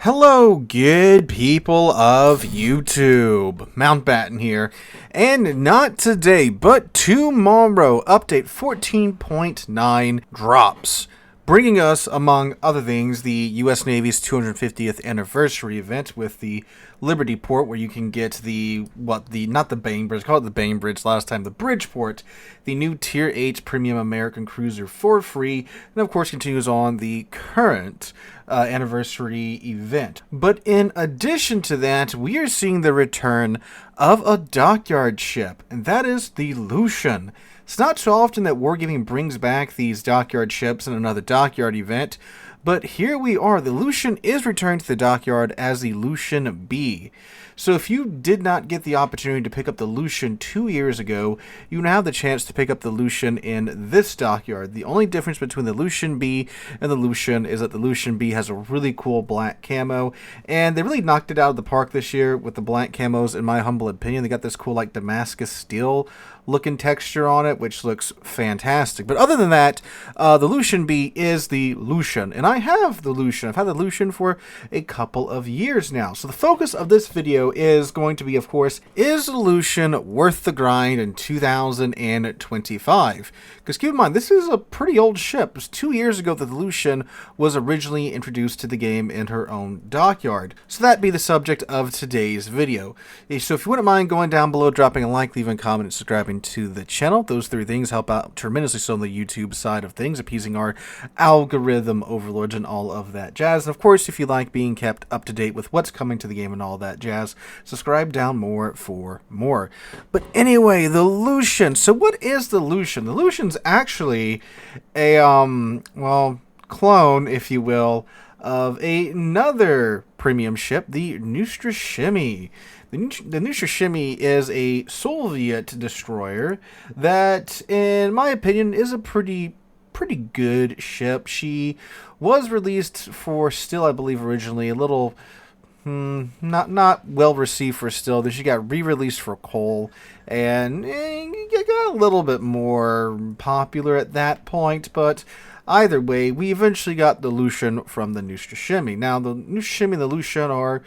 Hello, good people of YouTube. Mountbatten here, and not today, but tomorrow, update 14.9 drops, bringing us, among other things, the U.S. Navy's 250th anniversary event with the Liberty Port, where you can get not the Bainbridge, call it the Bainbridge last time, the Bridgeport, the new Tier 8 Premium American Cruiser for free, and of course continues on the current anniversary event. But in addition to that, we are seeing the return of a dockyard ship, and that is the Lushun. It's not so often that Wargaming brings back these dockyard ships in another dockyard event, but here we are. The Lucian is returned to the dockyard as the Lucian B. So if you did not get the opportunity to pick up the Lucian 2 years ago, you now have the chance to pick up the Lucian in this dockyard. The only difference between the Lucian B and the Lucian is that the Lucian B has a really cool black camo, and they really knocked it out of the park this year with the black camos, in my humble opinion. They got this cool like Damascus steel looking texture on it, which looks fantastic. But other than that, the Lucian B is the Lucian, and I have the Lucian. I've had the Lucian for a couple of years now. So the focus of this video is going to be, of course, is the Lucian worth the grind in 2025? Because keep in mind, this is a pretty old ship. It was 2 years ago that the Lucian was originally introduced to the game in her own dockyard. So that be the subject of today's video. So if you wouldn't mind going down below, dropping a like, leaving a comment, and subscribing to the channel. Those three things help out tremendously so on the YouTube side of things, appeasing our algorithm overlords and all of that jazz. And of course, if you like being kept up to date with what's coming to the game and all that jazz, subscribe down more for more. But anyway, the Lucian. So what is the Lucian? The Lucian's actually a clone, if you will, of another premium ship, the Lushun. The Lushun is a Soviet destroyer that, in my opinion, is a pretty good ship. She was released for Still, I believe, originally a little not well received for Still. Then she got re-released for Coal, and it got a little bit more popular at that point. But either way, we eventually got the Lucian from the Lushun. Now, the Lushun and the Lucian are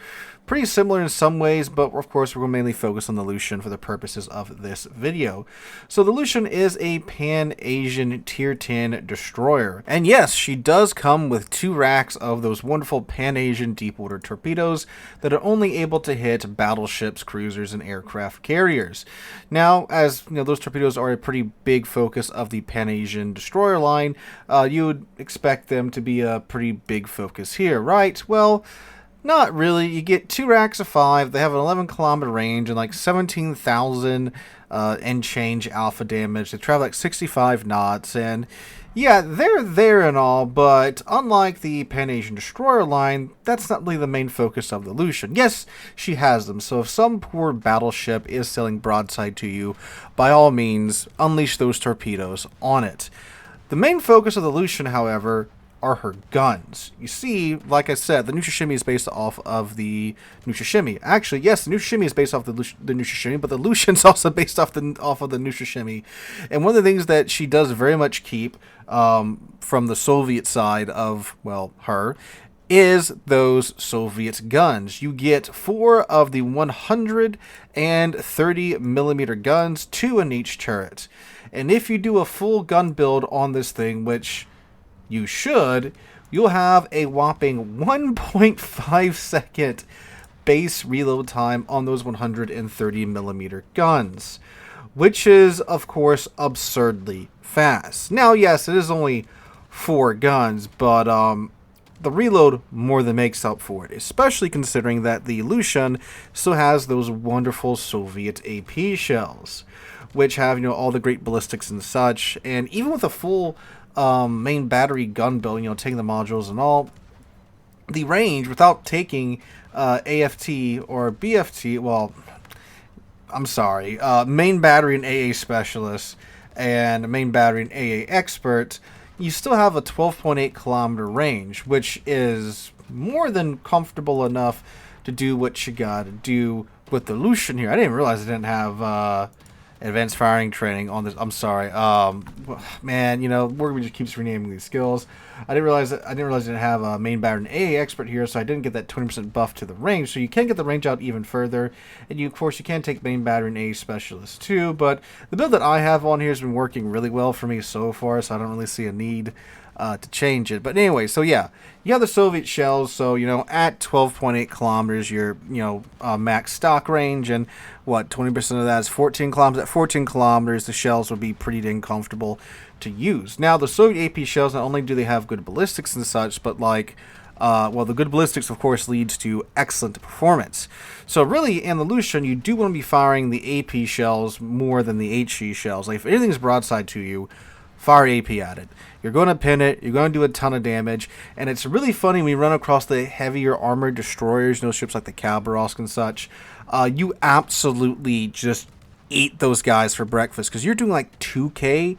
pretty similar in some ways, but of course we're going to mainly focus on the Lucian for the purposes of this video. So the Lucian is a Pan-Asian Tier 10 destroyer. And yes, she does come with 2 racks of those wonderful Pan-Asian deep-water torpedoes that are only able to hit battleships, cruisers, and aircraft carriers. Now, as you know, those torpedoes are a pretty big focus of the Pan-Asian destroyer line. You would expect them to be a pretty big focus here, right? Well, not really. You get 2 racks of 5. They have an 11-kilometer range and like 17,000 and change alpha damage. They travel like 65 knots, and yeah, they're there and all, but unlike the Pan-Asian destroyer line, that's not really the main focus of the Lucian. Yes, she has them, so if some poor battleship is sailing broadside to you, by all means, unleash those torpedoes on it. The main focus of the Lucian, however, are her guns. You see, like I said, the Lushun is based off of the Lushun. Actually, yes, the Lushun is based off the Lushun, but the Lucian's also based off of the Lushun. And one of the things that she does very much keep from the Soviet side of, well, her, is those Soviet guns. You get 4 of the 130 millimeter guns, 2 in each turret. And if you do a full gun build on this thing, which you should, you'll have a whopping 1.5 second base reload time on those 130 millimeter guns, which is, of course, absurdly fast. Now, yes, it is only 4 guns, but the reload more than makes up for it, especially considering that the Lucian still has those wonderful Soviet AP shells, which have, you know, all the great ballistics and such. And even with a full main battery gun build, you know, taking the modules and all, the range without taking AFT or BFT, well, I'm sorry, main battery and AA specialist and main battery and AA expert, you still have a 12.8 kilometer range, which is more than comfortable enough to do what you gotta do with the Lucian here. I didn't realize it didn't have advanced firing training on this. I'm sorry, man. Wargaming just keeps renaming these skills. I didn't realize I didn't have a main battering AA expert here, so I didn't get that 20% buff to the range. So you can get the range out even further, and of course you can take main battering AA specialist too. But the build that I have on here has been working really well for me so far, so I don't really see a need to change it. But anyway, so yeah, you have the Soviet shells. So at 12.8 kilometers, your max stock range, and what 20% of that is 14 kilometers. At 14 kilometers, the shells would be pretty dang comfortable to use. Now, the Soviet AP shells, not only do they have good ballistics and such, but the good ballistics, of course, leads to excellent performance. So really, in the Lushun, you do want to be firing the AP shells more than the HE shells. Like, if anything's broadside to you, fire AP at it. You're going to pin it. You're going to do a ton of damage. And it's really funny when you run across the heavier armored destroyers, ships like the Khabarovsk and such. You absolutely just eat those guys for breakfast, because you're doing like 2k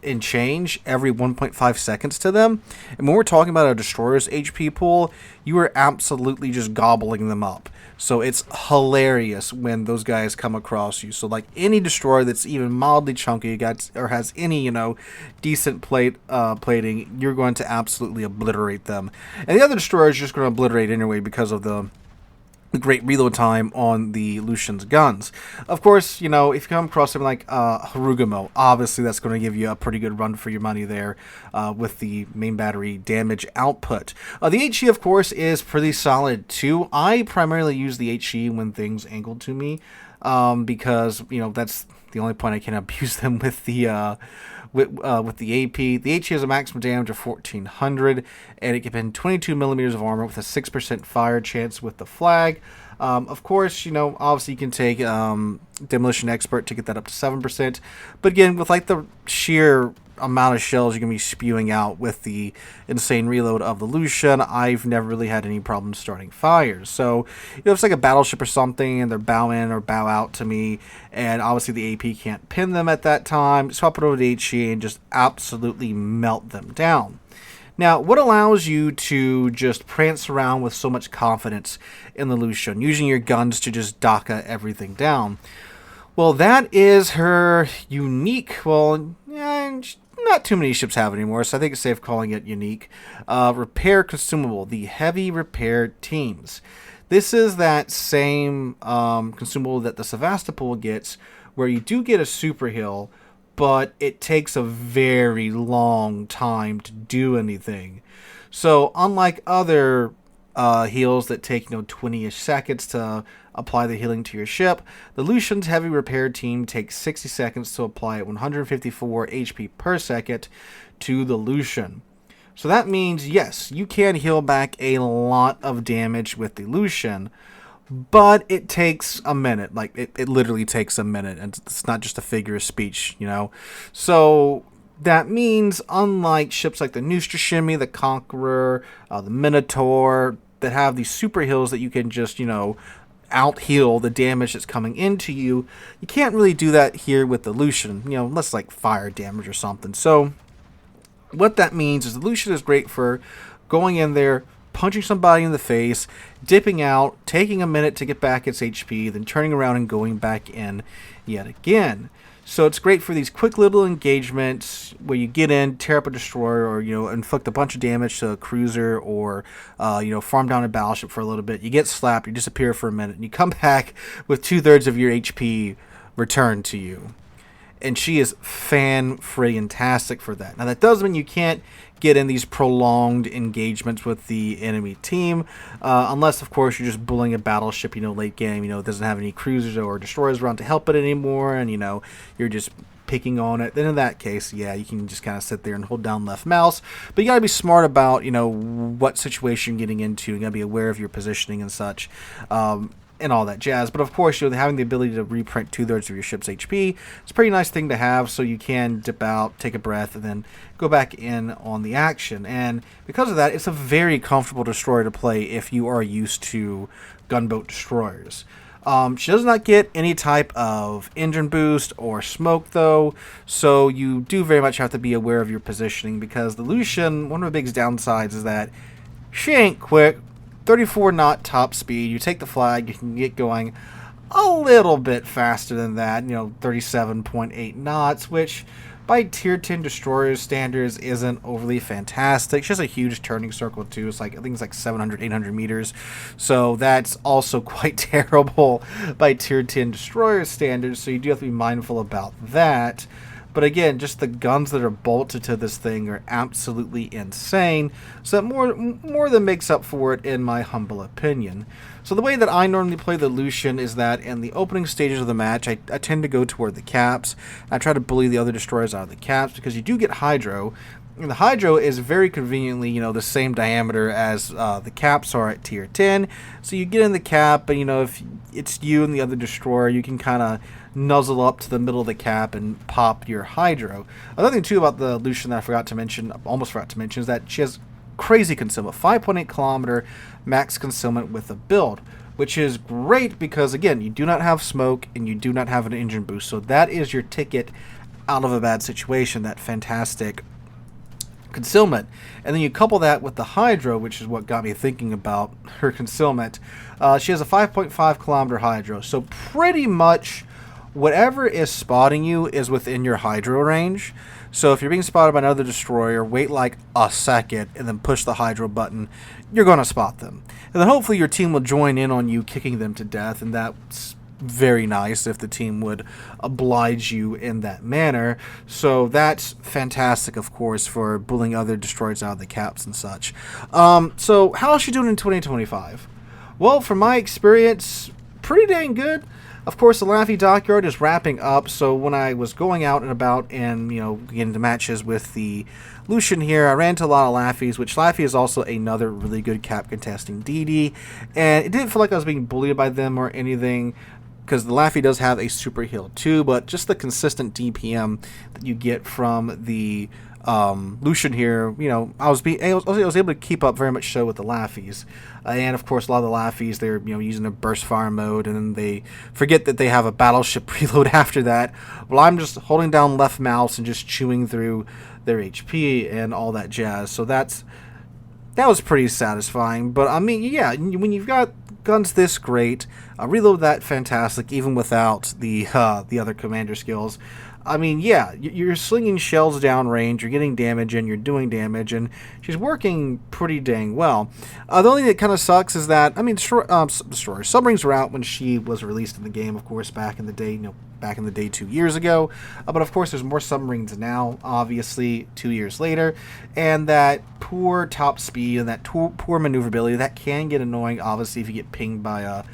and change every 1.5 seconds to them. And when we're talking about a destroyer's HP pool, you are absolutely just gobbling them up. So it's hilarious when those guys come across you. So like any destroyer that's even mildly chunky or has any decent plating, you're going to absolutely obliterate them. And the other destroyers you're just going to obliterate anyway because of the great reload time on the Lucian's guns. Of course, if you come across something like Harugamo, obviously that's going to give you a pretty good run for your money there with the main battery damage output. The HE, of course, is pretty solid too. I primarily use the HE when things angled to me because, that's the only point I can abuse them with the AP. The HE has a maximum damage of 1400, and it can pin 22 millimeters of armor with a 6% fire chance with the flag. Of course, obviously you can take Demolition Expert to get that up to 7%. But again, with like the sheer amount of shells you're going to be spewing out with the insane reload of the Lucian, I've never really had any problems starting fires. So, if it's like a battleship or something and they're bow in or bow out to me, and obviously the AP can't pin them at that time, swap it over to HE and just absolutely melt them down. Now, what allows you to just prance around with so much confidence in the Lucian, using your guns to just DACA everything down? Well, that is her unique, not too many ships have it anymore, so I think it's safe calling it unique, repair consumable, the heavy repair teams. This is that same consumable that the Sevastopol gets, where you do get a super heal, but it takes a very long time to do anything. So unlike other heals that take 20-ish seconds to apply the healing to your ship, the Lucian's heavy repair team takes 60 seconds to apply 154 HP per second to the Lucian. So that means, yes, you can heal back a lot of damage with the Lucian, but it takes a minute. Like, it literally takes a minute, and it's not just a figure of speech, So that means, unlike ships like the Lushun, the Conqueror, the Minotaur, that have these super heals that you can just, out-heal the damage that's coming into you, you can't really do that here with the Lucian, unless like fire damage or something. So what that means is the Lucian is great for going in there, punching somebody in the face, dipping out, taking a minute to get back its HP, then turning around and going back in yet again. So it's great for these quick little engagements where you get in, tear up a destroyer, or inflict a bunch of damage to a cruiser, or farm down a battleship for a little bit. You get slapped, you disappear for a minute, and you come back with 2/3 of your HP returned to you. And she is fan-friggin-tastic for that. Now, that does mean you can't get in these prolonged engagements with the enemy team, unless, of course, you're just bullying a battleship, late game, it doesn't have any cruisers or destroyers around to help it anymore, and, you're just picking on it. Then in that case, yeah, you can just kind of sit there and hold down left mouse. But you got to be smart about, what situation you're getting into. You got to be aware of your positioning and such. And all that jazz. But of course, having the ability to reprint 2/3 of your ship's HP, it's a pretty nice thing to have, so you can dip out, take a breath, and then go back in on the action. And because of that, it's a very comfortable destroyer to play if you are used to gunboat destroyers. She does not get any type of engine boost or smoke, though, so you do very much have to be aware of your positioning, because the Lucian, one of the biggest downsides is that she ain't quick. 34 knot top speed, you take the flag, you can get going. a little bit faster than that, 37.8 knots, which by tier 10 destroyer standards isn't overly fantastic. She has a huge turning circle too. I think it's like 700, 800 meters. So that's also quite terrible by tier 10 destroyer standards. So you do have to be mindful about that. But again, just the guns that are bolted to this thing are absolutely insane. So that more than makes up for it, in my humble opinion. So the way that I normally play the Lucian is that in the opening stages of the match, I tend to go toward the caps. I try to bully the other destroyers out of the caps because you do get Hydro. And the Hydro is very conveniently, the same diameter as the caps are at tier 10. So you get in the cap, and, if it's you and the other destroyer, you can kind of nuzzle up to the middle of the cap and pop your Hydro. Another thing, too, about the Lucian that I almost forgot to mention, is that she has crazy concealment, 5.8 kilometer max concealment with a build, which is great because, again, you do not have smoke and you do not have an engine boost. So that is your ticket out of a bad situation, that fantastic concealment. And then you couple that with the Hydro, which is what got me thinking about her concealment. She has a 5.5 kilometer Hydro, so pretty much whatever is spotting you is within your Hydro range. So if you're being spotted by another destroyer, wait like a second and then push the Hydro button. You're going to spot them. And then hopefully your team will join in on you kicking them to death, and that's very nice if the team would oblige you in that manner. So that's fantastic, of course, for bullying other destroyers out of the caps and such. So how is she doing in 2025? Well, from my experience, pretty dang good. Of course, the Laffy Dockyard is wrapping up, so when I was going out and about and, getting into matches with the Lucian here, I ran into a lot of Laffies, which Laffy is also another really good cap contesting DD, and it didn't feel like I was being bullied by them or anything, because the Laffy does have a super heal too, but just the consistent DPM that you get from the Lucian here, I was able to keep up very much so with the Laffies. And of course, a lot of the Laffies, they're using a burst fire mode, and then they forget that they have a battleship reload after that. Well, I'm just holding down left mouse and just chewing through their HP and all that jazz. So that was pretty satisfying. But I mean, yeah, when you've got guns this great, reload that fantastic, even without the other commander skills. I mean, yeah, you're slinging shells downrange, you're getting damage, and you're doing damage, and she's working pretty dang well. The only thing that kind of sucks is that, I mean, submarines were out when she was released in the game, of course, back in the day 2 years ago. But of course, there's more submarines now, obviously, 2 years later, and that poor top speed and that poor maneuverability, that can get annoying, obviously, if you get pinged by a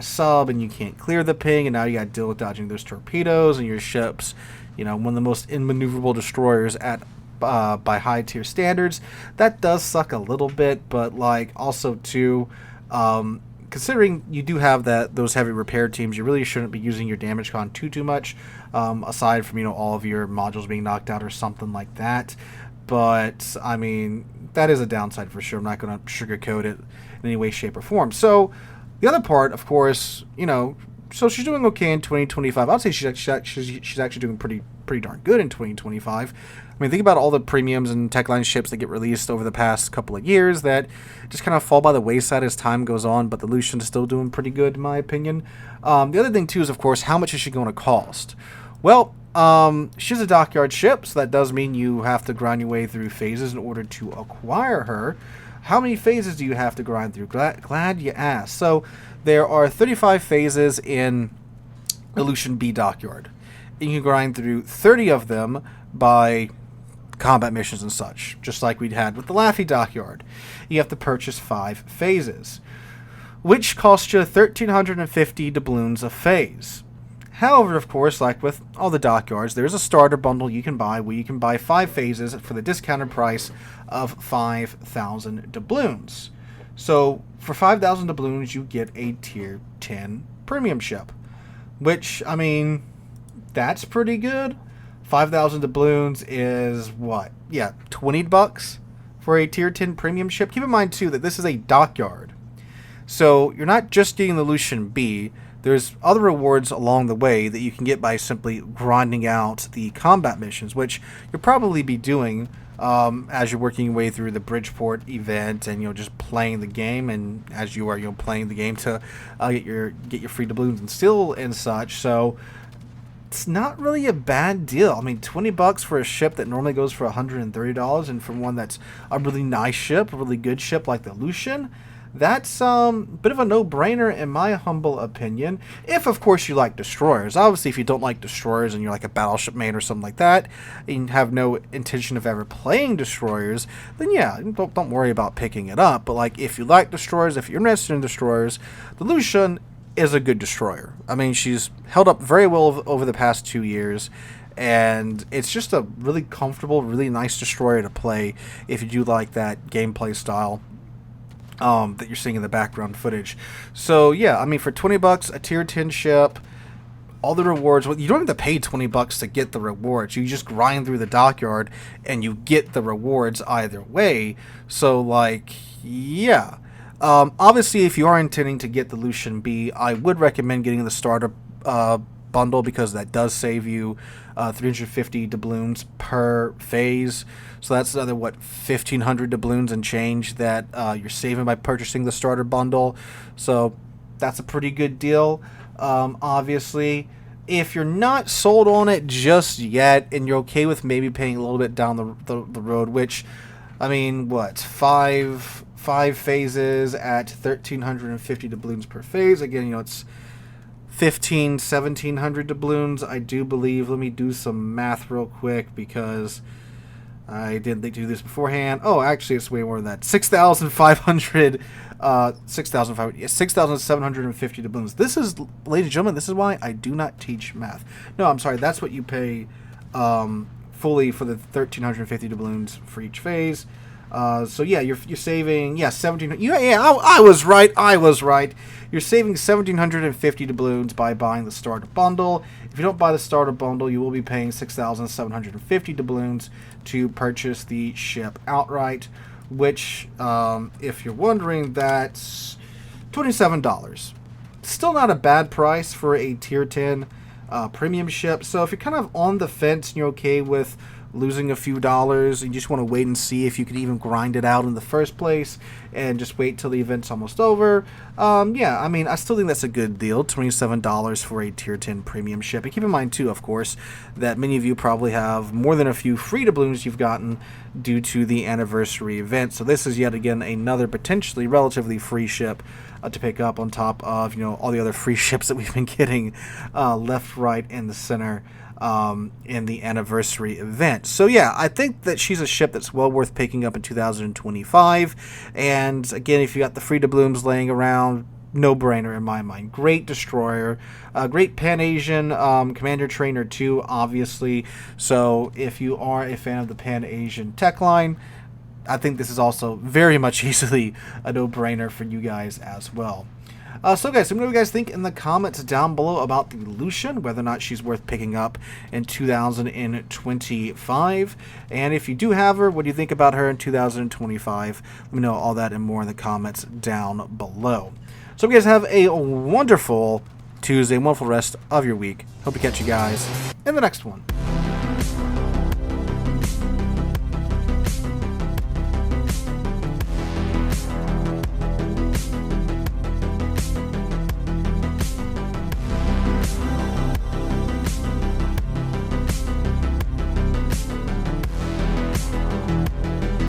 sub and you can't clear the ping, and now you got to deal with dodging those torpedoes, and your ship's, one of the most immaneuverable destroyers at by high tier standards. That does suck a little bit, but also too, considering you do have those heavy repair teams, you really shouldn't be using your damage con too much, aside from all of your modules being knocked out or something like that. But I mean, that is a downside for sure. I'm not going to sugarcoat it in any way, shape, or form. So the other part, of course, so she's doing okay in 2025. I'd say she's actually doing pretty darn good in 2025. I mean, think about all the premiums and Techline ships that get released over the past couple of years that just kind of fall by the wayside as time goes on, but the Lucian is still doing pretty good, in my opinion. The other thing, too, is, of course, how much is she going to cost? Well, she's a dockyard ship, so that does mean you have to grind your way through phases in order to acquire her. How many phases do you have to grind through? Glad you asked. So there are 35 phases in the Lucian B dockyard. And you can grind through 30 of them by combat missions and such, just like we'd had with the Laffy dockyard. You have to purchase 5 phases, which cost you 1,350 doubloons a phase. However, of course, like with all the dockyards, there's a starter bundle you can buy where you can buy 5 phases for the discounted price of 5,000 doubloons. So for 5,000 doubloons, you get a tier 10 premium ship, which, I mean, that's pretty good. 5,000 doubloons is what? Yeah, $20 for a tier 10 premium ship. Keep in mind, too, that this is a dockyard. So you're not just getting the Lucian B. There's other rewards along the way that you can get by simply grinding out the combat missions, which you'll probably be doing as you're working your way through the Bridgeport event, and just playing the game, and as you are playing the game to get your free doubloons and steel and such. So it's not really a bad deal. I mean, $20 for a ship that normally goes for $130, and for one that's a really nice ship, a really good ship like the Lucian, that's a bit of a no-brainer in my humble opinion. If, of course, you like destroyers. Obviously, if you don't like destroyers and you're like a battleship main or something like that, and you have no intention of ever playing destroyers, then yeah, don't worry about picking it up. But like, if you like destroyers, if you're interested in destroyers, the Lucian is a good destroyer. I mean, she's held up very well over the past 2 years, and it's just a really comfortable, really nice destroyer to play if you do like that gameplay style that you're seeing in the background footage. So yeah, I mean, for $20, a tier 10 ship, all the rewards. Well, you don't have to pay $20 to get the rewards. You just grind through the dockyard and you get the rewards either way. So like, yeah. Obviously, if you are intending to get the Lucian B, I would recommend getting the starter bundle, because that does save you 350 doubloons per phase. So that's another, what, 1,500 doubloons and change that you're saving by purchasing the starter bundle. So that's a pretty good deal. Obviously, if you're not sold on it just yet, and you're okay with maybe paying a little bit down the road, which, I mean, what, five phases at 1,350 doubloons per phase. Again, it's 1,700 doubloons, I do believe. Let me do some math real quick, because I didn't do this beforehand. Oh, actually, it's way more than that. 6,750 doubloons. This is, ladies and gentlemen, this is why I do not teach math. No, I'm sorry. That's what you pay fully for the 1,350 doubloons for each phase. So yeah, you're saving, yeah, 17. I was right. You're saving 1,750 doubloons by buying the starter bundle. If you don't buy the starter bundle, you will be paying 6,750 doubloons to purchase the ship outright. Which, if you're wondering, that's $27. Still not a bad price for a tier 10 premium ship. So if you're kind of on the fence and you're okay with losing a few dollars, and you just want to wait and see if you can even grind it out in the first place, and just wait till the event's almost over, yeah, I mean, I still think that's a good deal. $27 for a tier 10 premium ship. And keep in mind too, of course, that many of you probably have more than a few free doubloons you've gotten due to the anniversary event. So this is yet again another potentially relatively free ship to pick up, on top of all the other free ships that we've been getting left, right, and the center in the anniversary event. So yeah, I think that she's a ship that's well worth picking up in 2025. And again, if you got the free doubloons laying around, no brainer in my mind. Great destroyer, great Pan-Asian commander trainer too, obviously. So if you are a fan of the Pan-Asian tech line, I think this is also very much easily a no-brainer for you guys as well. So guys, let me know what you guys think in the comments down below about the Lucian, whether or not she's worth picking up in 2025. And if you do have her, what do you think about her in 2025? Let me know all that and more in the comments down below. So you guys have a wonderful Tuesday, wonderful rest of your week. Hope to catch you guys in the next one.